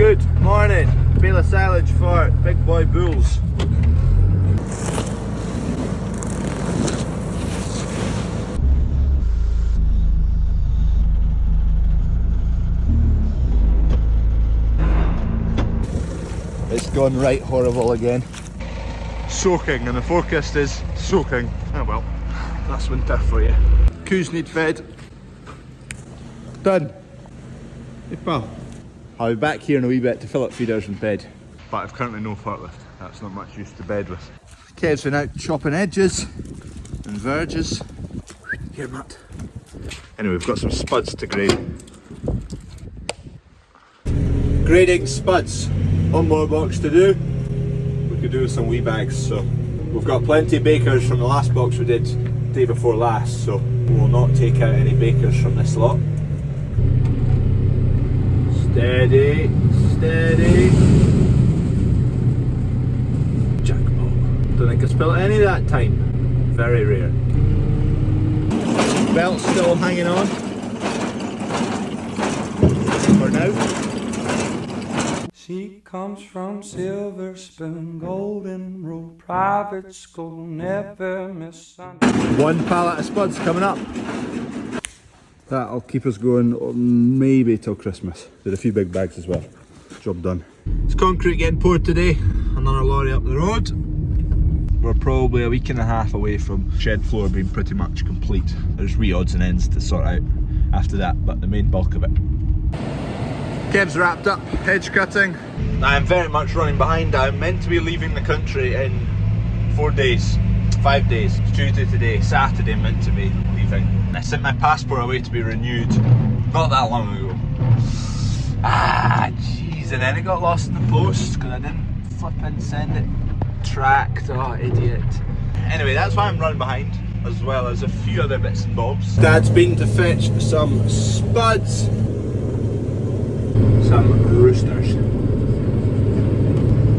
Good morning, bale of silage for big boy bulls. It's gone right horrible again. Soaking, and the forecast is soaking. Oh well, that's winter for you. Coos need fed. Done. Hey pal. I'll be back here in a wee bit to fill up feeders and bed. But I've currently no forklift. That's not much use to bed with. Kev's been out chopping edges and verges. Here, Matt. Anyway, we've got some spuds to grade. Grading spuds. One more box to do. We could do with some wee bags, so we've got plenty of bakers from the last box we did day before last, so we'll not take out any bakers from this lot. Steady, steady. Jackpot. Don't think I spilled any that time. Very rare. Belt's still hanging on. For now. She comes from Silver Spoon, Golden Rule, private school, never miss Sunday. One pallet of spuds coming up. That'll keep us going maybe till Christmas. Did a few big bags as well. Job done. It's concrete getting poured today. Another lorry up the road. We're probably a week and a half away from shed floor being pretty much complete. There's wee odds and ends to sort out after that, but the main bulk of it. Kev's wrapped up hedge cutting. I'm very much running behind. I'm meant to be leaving the country in 4 days. 5 days. It's Tuesday today. Saturday meant to be leaving. I sent my passport away to be renewed not that long ago. Jeez, and then it got lost in the post because I didn't flippin' send it tracked. Oh, idiot. Anyway, that's why I'm running behind, as well as a few other bits and bobs. Dad's been to fetch some spuds. Some roosters.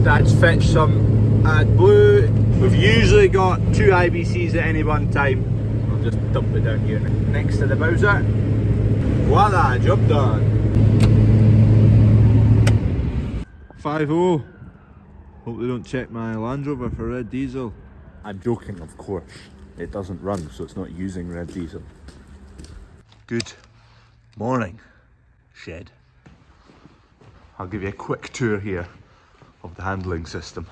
Dad's fetched some AdBlue. We've usually got 2 IBCs at any one time. I'll just dump it down here next to the Bowser. Voila, job done. 5-0. Hope they don't check my Land Rover for red diesel. I'm joking, of course. It doesn't run, so it's not using red diesel. Good morning, shed. I'll give you a quick tour here of the handling system.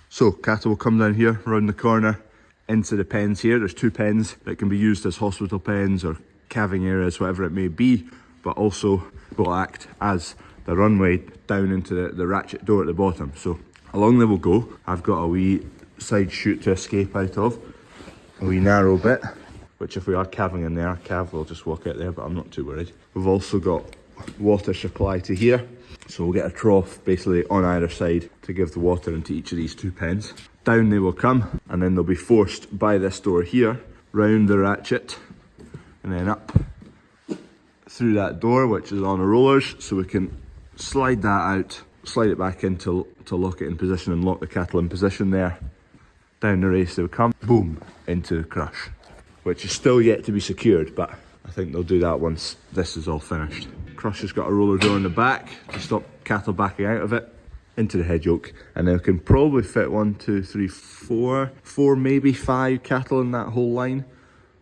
So cattle will come down here, around the corner, into the pens here. There's 2 pens that can be used as hospital pens or calving areas, whatever it may be, but also will act as the runway down into the ratchet door at the bottom. So along they will go. I've got a wee side chute to escape out of, a wee narrow bit, which if we are calving in there, calf will just walk out there, but I'm not too worried. We've also got water supply to here. So we'll get a trough basically on either side to give the water into each of these 2 pens. Down they will come, and then they'll be forced by this door here, round the ratchet, and then up through that door, which is on the rollers, so we can slide that out, slide it back in to lock it in position and lock the cattle in position there. Down the race they'll come, boom, into the crush, which is still yet to be secured, but I think they'll do that once this is all finished. Crush has got a roller door in the back to stop cattle backing out of it into the head yoke, and then we can probably fit 1, 2, 3, 4, maybe 5 cattle in that whole line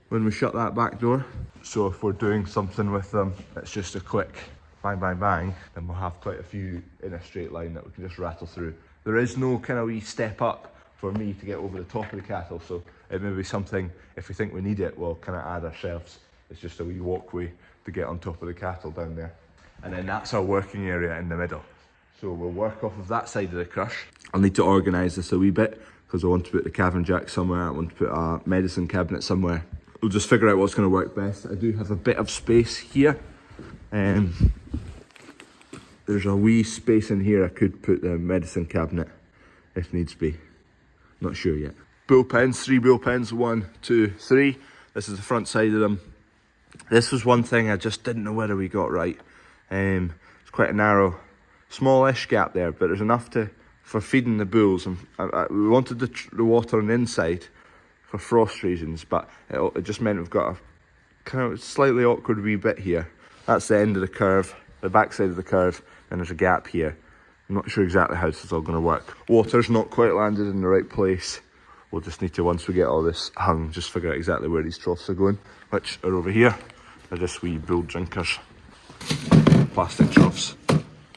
when we shut that back door. So if we're doing something with them, it's just a quick bang, bang, bang, then we'll have quite a few in a straight line that we can just rattle through. There is no kind of wee step up for me to get over the top of the cattle, so it may be something, if we think we need it, we'll kind of add ourselves. It's just a wee walkway to get on top of the cattle down there. And then that's our working area in the middle. So we'll work off of that side of the crush. I'll need to organise this a wee bit because I want to put the calving jack somewhere, I want to put a medicine cabinet somewhere. We'll just figure out what's going to work best. I do have a bit of space here. There's a wee space in here I could put the medicine cabinet if needs be. Not sure yet. Bull pens, 3 bull pens, 1, 2, 3. This is the front side of them. This was one thing I just didn't know whether we got right. It's quite a narrow, smallish gap there, but there's enough for feeding the bulls. And we wanted the water on the inside for frost reasons, but it just meant we've got a kind of slightly awkward wee bit here. That's the end of the curve, the back side of the curve, and there's a gap here. I'm not sure exactly how this is all going to work. Water's not quite landed in the right place. We'll just need to, once we get all this hung, just figure out exactly where these troughs are going, which are over here. They're just wee bull drinkers, plastic troughs.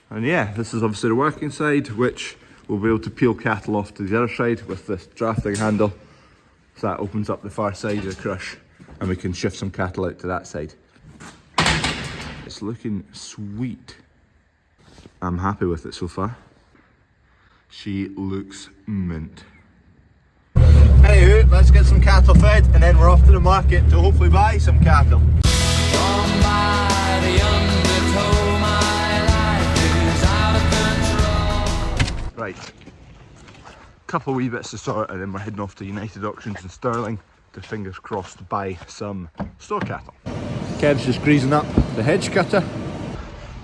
And yeah, this is obviously the working side, which we'll be able to peel cattle off to the other side with this drafting handle. So that opens up the far side of the crush, and we can shift some cattle out to that side. It's looking sweet. I'm happy with it so far. She looks mint. Anywho, let's get some cattle fed and then we're off to the market to hopefully buy some cattle. Right, couple wee bits to sort and then we're heading off to United Auctions in Stirling to, fingers crossed, buy some store cattle. Kev's just greasing up the hedge cutter.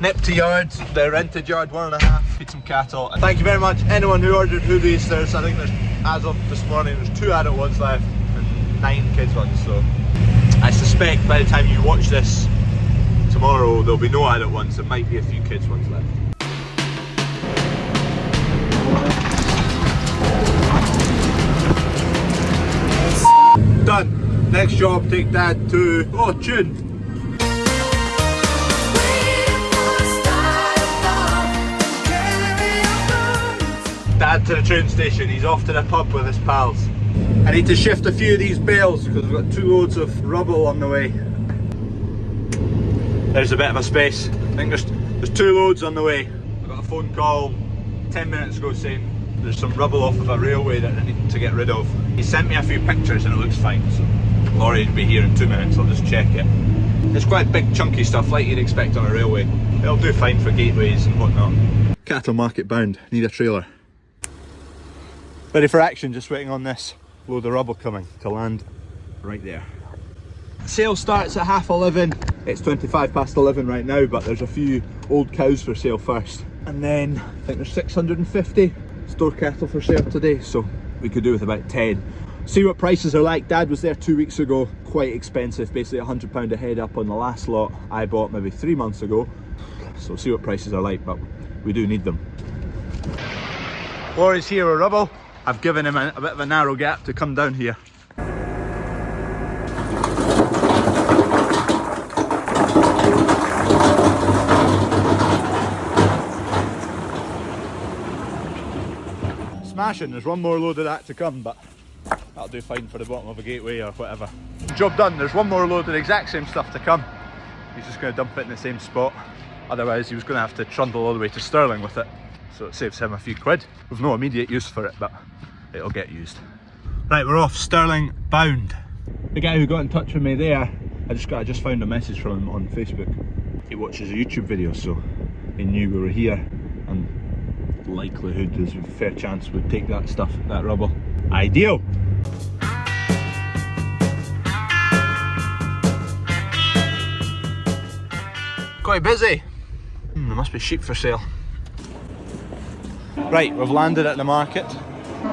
Nip to yard, the rented yard, 1.5, feed some cattle. And thank you very much anyone who ordered hoodies. There's, I think there's, as of this morning, there's 2 adult ones left and 9 kids ones. So I suspect by the time you watch this tomorrow, there'll be no adult ones. There might be a few kids ones left. Done. Next job, take Dad to Tune. Dad to the train station, he's off to the pub with his pals. I need to shift a few of these bales because we've got 2 loads of rubble on the way. There's a bit of a space. I think there's 2 loads on the way. I got a phone call 10 minutes ago saying there's some rubble off of a railway that I need to get rid of. He sent me a few pictures and it looks fine, so lorry will be here in 2 minutes, I'll just check it. It's quite big chunky stuff like you'd expect on a railway. It'll do fine for gateways and whatnot. Cattle market bound, need a trailer. Ready for action, just waiting on this load of rubble coming to land right there. Sale starts at 11:30. It's 11:25 right now, but there's a few old cows for sale first. And then I think there's 650 store cattle for sale today, so we could do with about 10. See what prices are like. Dad was there 2 weeks ago, quite expensive, basically £100 a head up on the last lot I bought maybe 3 months ago. So see what prices are like, but we do need them. Lorry's here with rubble. I've given him a bit of a narrow gap to come down here. Smashing, there's one more load of that to come, but that'll do fine for the bottom of a gateway or whatever. Job done, there's one more load of the exact same stuff to come. He's just going to dump it in the same spot. Otherwise he was going to have to trundle all the way to Stirling with it. So it saves him a few quid. We've no immediate use for it, but it'll get used. Right, we're off, Stirling bound. The guy who got in touch with me there, I just found a message from him on Facebook. He watches a YouTube video, so he knew we were here, and likelihood there's a fair chance we'd take that stuff, that rubble. Ideal! Quite busy. There must be sheep for sale. Right, we've landed at the market.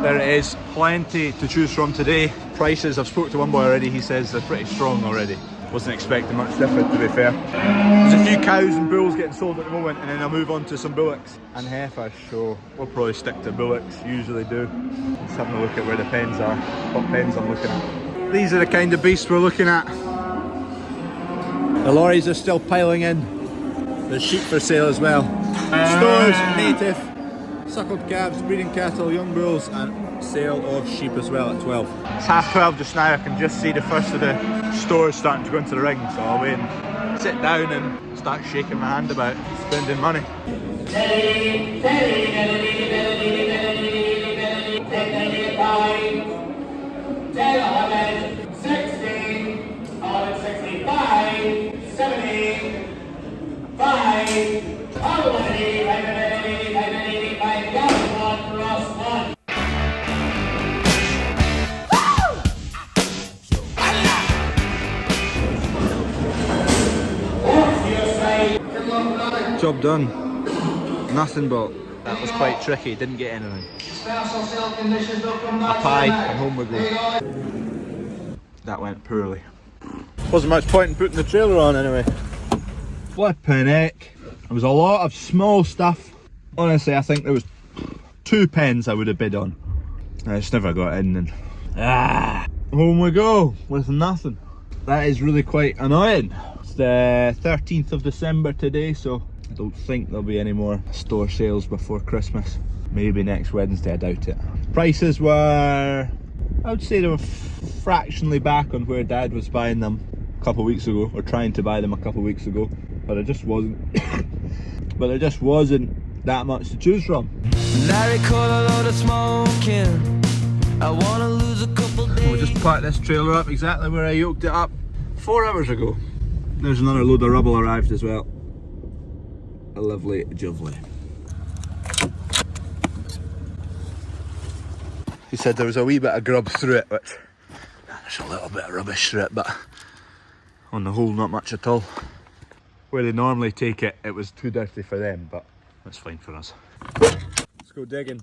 There is plenty to choose from today. Prices, I've spoke to one boy already, he says they're pretty strong already. Wasn't expecting much different, to be fair. There's a few cows and bulls getting sold at the moment, and then I'll move on to some bullocks and heifers, so we'll probably stick to bullocks, usually do. Just having a look at where the pens are, what pens I'm looking at. These are the kind of beasts we're looking at. The lorries are still piling in. There's sheep for sale as well. Stores, native, suckled calves, breeding cattle, young bulls, and sale of sheep as well at 12. It's 12:30 just now. I can just see the first of the stores starting to go into the ring, so I'll wait and sit down and start shaking my hand about spending money. Job done. Nothing but. That was quite tricky, didn't get anything. A pie and home we go. That went poorly. Wasn't much point in putting the trailer on anyway. Flippin' heck. There was a lot of small stuff. Honestly, I think there was 2 pens I would have bid on. I just never got in, and home we go with nothing. That is really quite annoying. It's the 13th of December today, so I don't think there'll be any more store sales before Christmas. Maybe next Wednesday, I doubt it. Prices were, I would say they were fractionally back on where Dad was buying them a couple of weeks ago, or trying to buy them a couple of weeks ago, but it just wasn't. But there just wasn't that much to choose from. Larry caught a load of smoking. I wanna lose a couple days. We'll just park this trailer up exactly where I yoked it up 4 hours ago. There's another load of rubble arrived as well. A lovely jubbly. He said there was a wee bit of grub through it, which there's a little bit of rubbish through it, but on the whole not much at all. Where they normally take it, it was too dirty for them, but that's fine for us. Let's go digging.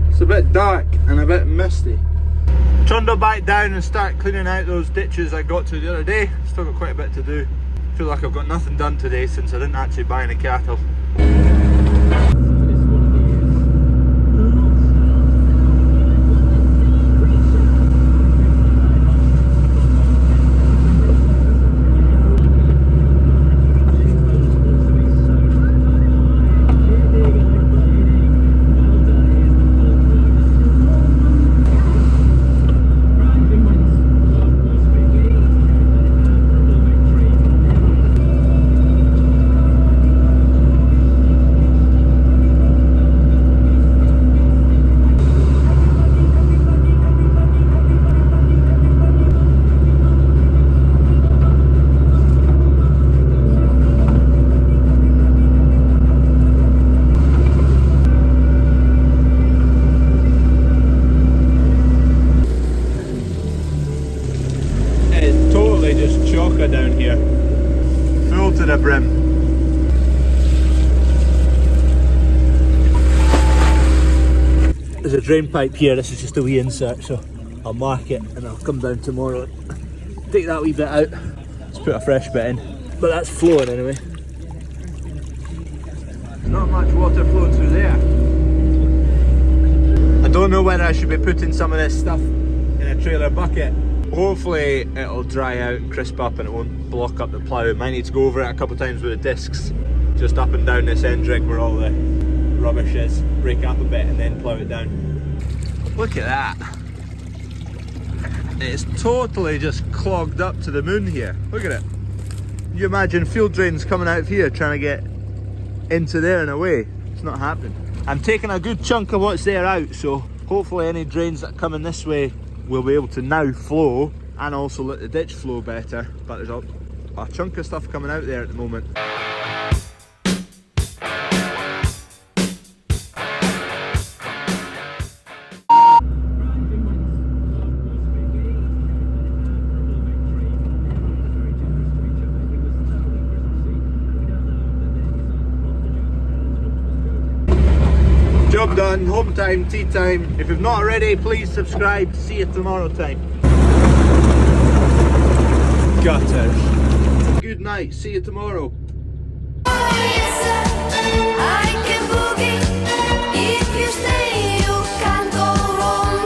It's a bit dark and a bit misty. Trundle back down and start cleaning out those ditches I got to the other day. Still got quite a bit to do. Feel like I've got nothing done today since I didn't actually buy any cattle. Down here, full to the brim. There's a drain pipe here. This is just a wee insert, so I'll mark it and I'll come down tomorrow and take that wee bit out. Let's put a fresh bit in, but that's flowing anyway. Not much water flowing through there. I don't know whether I should be putting some of this stuff in a trailer bucket. Hopefully it'll dry out and crisp up and it won't block up the plough. Might need to go over it a couple of times with the discs, just up and down this end rig where all the rubbish is. Break up a bit and then plough it down. Look at that. It's totally just clogged up to the moon here. Look at it. You imagine field drains coming out of here trying to get into there and away. It's not happening. I'm taking a good chunk of what's there out, so hopefully any drains that come in this way will be able to now flow and also let the ditch flow better, but there's a chunk of stuff coming out there at the moment. Job done, home time, tea time. If you've not already, please subscribe. See you tomorrow time. Gutters. Good night, see you tomorrow. I